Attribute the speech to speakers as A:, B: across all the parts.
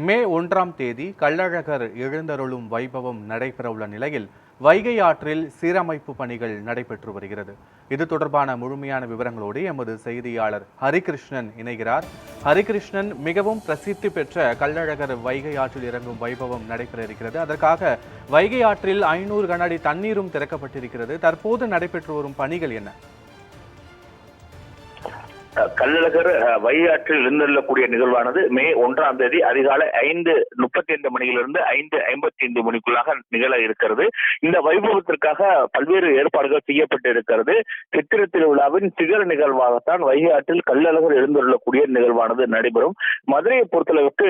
A: மே 1ஆம் தேதி கள்ளழகர் எழுந்தருளும் வைபவம் நடைபெறவுள்ள நிலையில் வைகை ஆற்றில் சீரமைப்பு பணிகள் நடைபெற்று வருகிறது. இது தொடர்பான முழுமையான விவரங்களோடு எமது செய்தியாளர் ஹரிகிருஷ்ணன் இணைகிறார். ஹரிகிருஷ்ணன், மிகவும் பிரசித்தி பெற்ற கள்ளழகர் வைகை ஆற்றில் இறங்கும் வைபவம் நடைபெற இருக்கிறது. அதற்காக வைகை ஆற்றில் 500 கன அடி தண்ணீரும் திறக்கப்பட்டிருக்கிறது. தற்போது நடைபெற்று வரும் பணிகள் என்ன?
B: கள்ளழகர் வைகை ஆற்றில் எழுந்தருளக்கூடிய நிகழ்வானது மே 1ஆம் தேதி அதிகாலை 5:35 மணியிலிருந்து 5:55 மணிக்குள்ளாக நிகழ இருக்கிறது. இந்த வைபவத்திற்காக பல்வேறு ஏற்பாடுகள் செய்யப்பட்டு இருக்கிறது. சித்திரை திருவிழாவின் சிகர நிகழ்வாகத்தான் வைகை ஆற்றில் கள்ளழகர் எழுந்தருளக்கூடிய நிகழ்வானது நடைபெறும். மதுரையை பொறுத்தளவுக்கு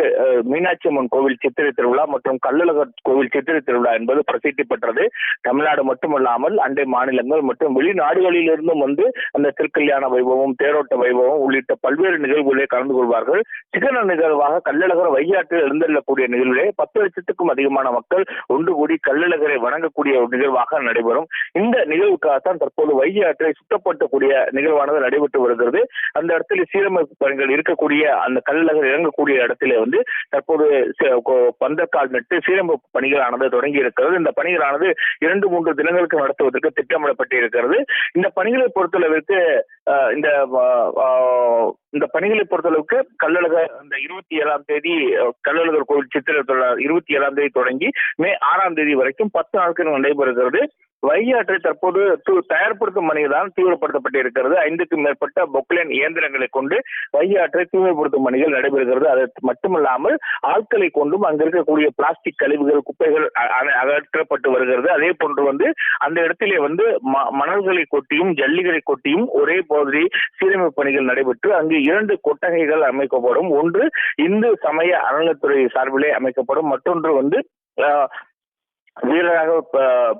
B: மீனாட்சி அம்மன் கோவில் சித்திரை திருவிழா மற்றும் கள்ளழகர் கோவில் சித்திரை திருவிழா என்பது பிரசித்தி பெற்றது. தமிழ்நாடு மட்டுமல்லாமல் அண்டை மாநிலங்கள் மற்றும் வெளிநாடுகளிலிருந்தும் வந்து அந்த திருக்கல்யாண வைபவம், தேரோட்ட வைபவம் உள்ளிட்ட பல்வேறு நிகழ்வுகளை கலந்து கொள்வார்கள். சிகர நிகழ்வாக கள்ளழகர் வைகை ஆற்றில் எழுந்தருளக்கூடிய நிகழ்விலே 10 லட்சத்துக்கும் அதிகமான மக்கள் ஒன்று கூடி கள்ளழகரை வணங்கக்கூடிய ஒரு நிகழ்வாக நடைபெறும். இந்த நிகழ்வுக்காகத்தான் தற்போது வைகை ஆற்றை சுத்தப்படுத்தக்கூடிய நிகழ்வானது நடைபெற்று வருகிறது. அந்த இடத்துல சீரமைப்பு பணிகள் இருக்கக்கூடிய அந்த கள்ளழகர் இறங்கக்கூடிய இடத்திலே வந்து தற்போது பந்தக்கால் நட்டு சீரமைப்பு பணிகளானது தொடங்கி இருக்கிறது. இந்த பணிகளானது 2-3 தினங்களுக்கு நடத்துவதற்கு திட்டமிடப்பட்டு இருக்கிறது. இந்த பணிகளை பொறுத்தளவிற்கு இந்த பணிகளை பொறுத்தளவுக்கு கள்ளழகர் இந்த 27ஆம் தேதி கள்ளழகர் கோவில் சித்திரை 27ஆம் தேதி தொடங்கி மே 6ஆம் தேதி வரைக்கும் 10 நாட்கள் நடைபெறுகிறது. வைகை ஆற்றை தற்போது தயார்படுத்தும் பணிகள் தீவிரப்படுத்தப்பட்டு இருக்கிறது. 5க்கும் மேற்பட்ட பொக்லைன் இயந்திரங்களை கொண்டு வைகை ஆற்றை தூய்மைப்படுத்தும் பணிகள் நடைபெறுகிறது. அது மட்டுமல்லாமல் ஆட்களை கொண்டும் அங்க இருக்கக்கூடிய பிளாஸ்டிக் கழிவுகள், குப்பைகள் அகற்றப்பட்டு வருகிறது. அதே போன்று வந்து அந்த இடத்திலே வந்து மணல்களை கொட்டியும் ஜல்லிகளை கொட்டியும் ஒரே போதிரி சீரமைப்பு பணிகள் நடைபெற்று அங்கு 2 கொட்டகைகள் அமைக்கப்படும். ஒன்று இந்து சமய அறநிலையத்துறை சார்பிலே அமைக்கப்படும். மற்றொன்று வந்து வீரராக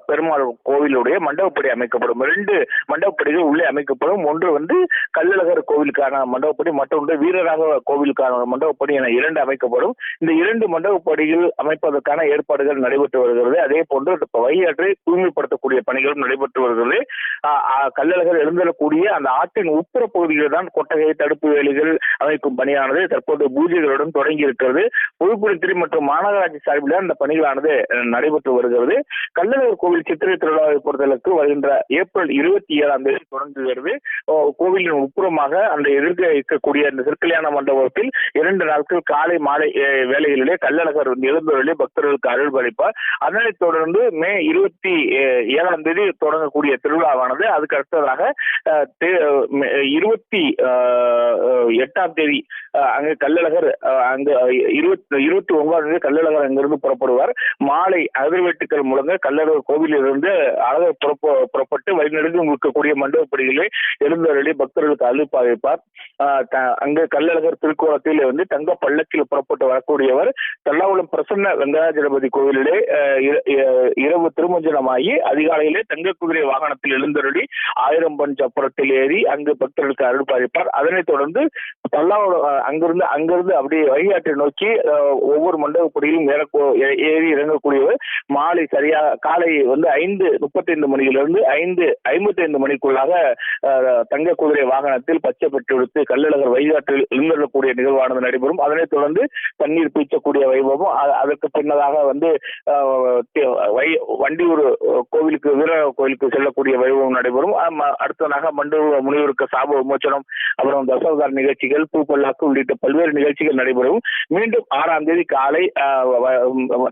B: பெருமாள் கோவிலுடைய மண்டபப்படி அமைக்கப்படும். 2 மண்டபப்படிகள் உள்ளே அமைக்கப்படும். ஒன்று வந்து கள்ளழகர் கோவிலுக்கான மண்டபப்படி, மற்றொன்று வீரராக கோவிலுக்கான மண்டபப்படி என 2 அமைக்கப்படும். இந்த 2 மண்டபப்படிகள் அமைப்பதற்கான ஏற்பாடுகள் நடைபெற்று வருகிறது. அதே போன்று வைகை ஆற்றை தூய்மைப்படுத்தக்கூடிய பணிகளும் நடைபெற்று வருகிறது. கள்ளழகர் எழுந்தக்கூடிய அந்த ஆற்றின் உட்புற பகுதியில் தான் கொட்டகை, தடுப்பு வேலிகள் அமைக்கும் பணியானது தற்போது பூஜைகளுடன் தொடங்கி இருக்கிறது. பொதுப்பணித்துறை மற்றும் மாநகராட்சி சார்பில் அந்த பணிகளானது நடைபெற்று வருகிறது. கள்ளழகர் கோவில் சித்திரை திருவிழாவை பொறுத்தளவுக்கு வருகின்ற ஏப்ரல் 27ஆம் தேதி தொடங்குகிறது. கோவிலின் உட்புறமாக அந்த எதிர்க்க இருக்கக்கூடிய அந்த திருக்கல்யாண மண்டபத்தில் 2 நாட்கள் காலை மாலை வேளைகளிலே கள்ளழகர் எழுந்தருளி பக்தர்களுக்கு அருள்பாலிப்பார். அதனைத் தொடர்ந்து மே 27ஆம் தேதி தொடங்கக்கூடிய திருவிழாவானது அதுக்கு அடுத்ததாக 28ஆம் தேதி அங்கு கள்ளழகர் அங்கு 29ஆம் தேதி கள்ளழகர் அங்கிருந்து புறப்படுவார். மாலை அதிர்வெட்டுக்கள் முழங்க கள்ளழகர் கோவிலிருந்து அழகர் புறப்பட்டு வழிநெடுங்கும் இருக்கக்கூடிய மண்டபப்படிகளை எழுந்தருளி பக்தர்களுக்கு அருள்பாலிப்பார். அங்கு கள்ளழகர் திருக்கோலத்தில் வந்து தங்க பல்லக்கில் புறப்பட்டு வரக்கூடியவர் தல்லாகுளம் பிரசன்ன வெங்கடாஜலபதி கோவிலிலே இரவு திருமஞ்சனமாகி அதிகாலையிலே தங்க குதிரை வாகனத்தில் எழுந்தருளி 1000 பன் சப்பரத்தில் ஏறி அங்கு பக்தர்களுக்கு அருள்பாலிப்பார். அதனைத் தொடர்ந்து அங்கிருந்து அப்படியே வைகை ஆற்றை நோக்கி ஒவ்வொரு மண்டபப்படியிலும் ஏறி இறங்கக்கூடியவர் மாலை சரியாக காலை வந்து 5:35 மணியிலிருந்து 5:55 மணிக்குள்ளாக தங்க குதிரை வாகனத்தில் பச்சை பெற்று விடுத்து கள்ளழகர் வைகை ஆற்றில் எழுந்தருளக்கூடிய நிகழ்வானது நடைபெறும். அதனைத் தொடர்ந்து தண்ணீர் பீச்சக்கூடிய வைபவம், அதற்கு பின்னதாக வந்து வண்டியூர் கோவிலுக்கு வீரராக கோவிலுக்கு செல்லக்கூடிய வைபவம் நடைபெறும். அடுத்ததாக மண்டூர் முனிவருக்கு சாப விமோச்சனம், அப்புறம் தசாவதார நிகழ்ச்சிகள், பூப்பல்லாக்கு உள்ளிட்ட பல்வேறு நிகழ்ச்சிகள் நடைபெறும். மீண்டும் 6ஆம் தேதி காலை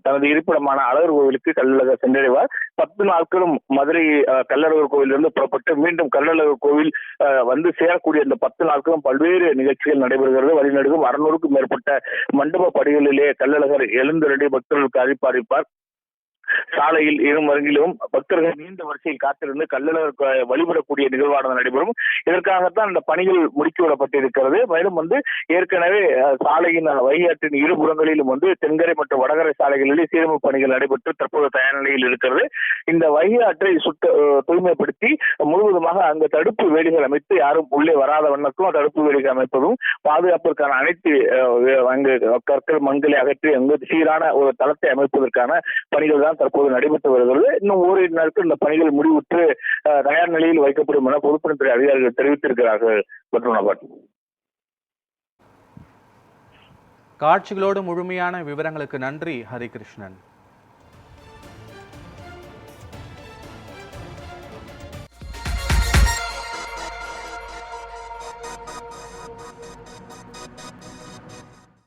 B: தனது இருப்பிடமான அழகர் கோவிலுக்கு கள்ளழகர் சென்றடைவார். 10 நாட்களும் மதுரை கள்ளழகர் கோவிலிருந்து புறப்பட்டு மீண்டும் கள்ளழகர் கோவில் வந்து சேரக்கூடிய இந்த 10 நாட்களும் பல்வேறு நிகழ்ச்சிகள் நடைபெறுகிறது. வழிநெடுகும் 600க்கும் மேற்பட்ட மண்டப படிகளிலே கள்ளழகர் எழுந்தருளி பக்தர்களுக்கு அருள்பாலிப்பார். சாலையில் இருமருங்கிலும் பக்தர்கள் நீண்ட வரிசையில் காத்திருந்து கள்ளழகர் வழிபடக்கூடிய நிகழ்வானது நடைபெறும். இதற்காகத்தான் இந்த பணிகள் முடுக்கிவிடப்பட்டிருக்கிறது. மேலும் வந்து ஏற்கனவே சாலையின் வைகை ஆற்றின் இருபுறங்களிலும் வந்து தென்கரை மற்றும் வடகரை சாலைகளிலே சீரமைப்பு பணிகள் நடைபெற்று தற்போது தயார் நிலையில் இருக்கிறது. இந்த வைகை ஆற்றை தூய்மைப்படுத்தி முழுவதுமாக அங்கு தடுப்பு வேலிகள் அமைத்து யாரும் உள்ளே வராத வண்ணக்கும் தடுப்பு வேலிகள் அமைப்பதும், பாதுகாப்பிற்கான அனைத்து அங்கு கற்கள் மண்களை அகற்றி அங்கு சீரான ஒரு தளத்தை அமைப்பதற்கான பணிகள் தான் தற்போது நடைபெற்று வருகிறது. இன்னும் ஓரிரு நாட்கள் இந்த பணிகள் முடிவுற்று தயார் நிலையில் வைக்கப்படும் என பொதுப்பணித்துறை அதிகாரிகள் தெரிவித்திருக்கிறார்கள்.
A: காட்சிகளோடு முழுமையான விவரங்களுக்கு நன்றி ஹரிகிருஷ்ணன்.